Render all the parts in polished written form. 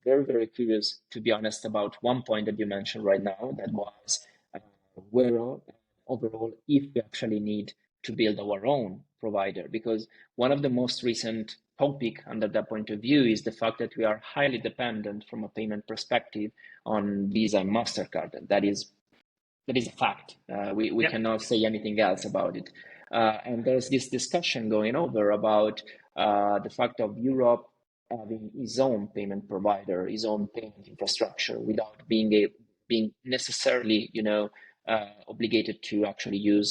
very, very curious, to be honest, about one point that you mentioned right now, that was whether overall if we actually need to build our own provider, because one of the most recent topic under that point of view is the fact that we are highly dependent from a payment perspective on Visa and Mastercard. That is a fact. We Yep. cannot say anything else about it. And there's this discussion going over about the fact of Europe having its own payment provider, its own payment infrastructure, without being necessarily, obligated to actually use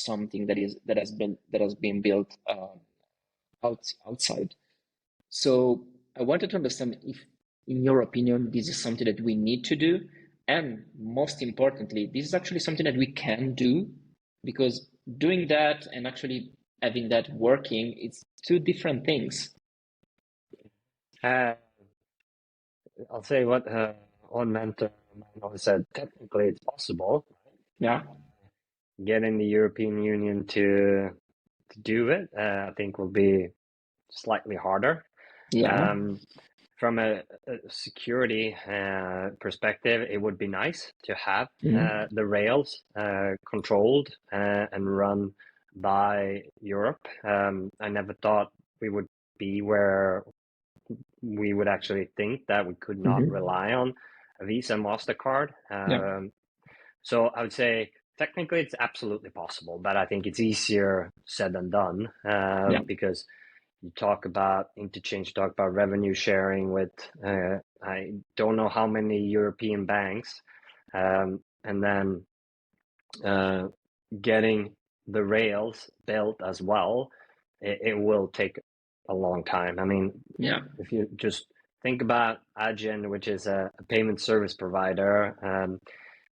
something that has been built outside. So I wanted to understand if, in your opinion, this is something that we need to do, and most importantly, this is actually something that we can do, because doing that and actually having that working, it's two different things. Uh, I'll say what one mentor said. Technically, it's possible. Yeah. Getting the European Union to do it, I think, will be slightly harder. Yeah. From a security perspective, it would be nice to have Mhm. the rails controlled and run by Europe. I never thought we would be where we would actually think that we could not Mhm. rely on a Visa and Mastercard. Yeah. So I would say technically it's absolutely possible, but I think it's easier said than done Yeah. because you talk about interchange, talk about revenue sharing with I don't know how many European banks, and then getting the rails built as well. It will take a long time. I mean, Yeah. if you just think about Adyen, which is a payment service provider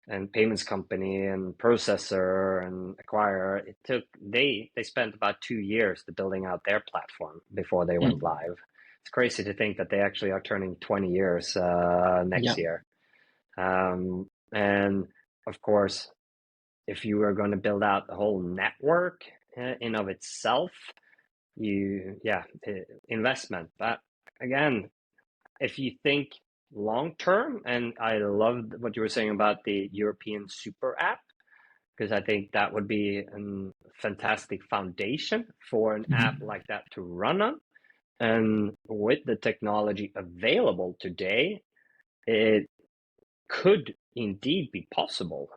and payments company and processor and acquirer, they spent about 2 years to building out their platform before they went Mm. live. It's crazy to think that they actually are turning 20 years Yeah. next year. And of course, if you are going to build out the whole network in of itself, investment. But again, if you think long term, and I loved what you were saying about the European super app, because I think that would be a fantastic foundation for an app Mhm. like that to run on. And with the technology available today, it could indeed be possible.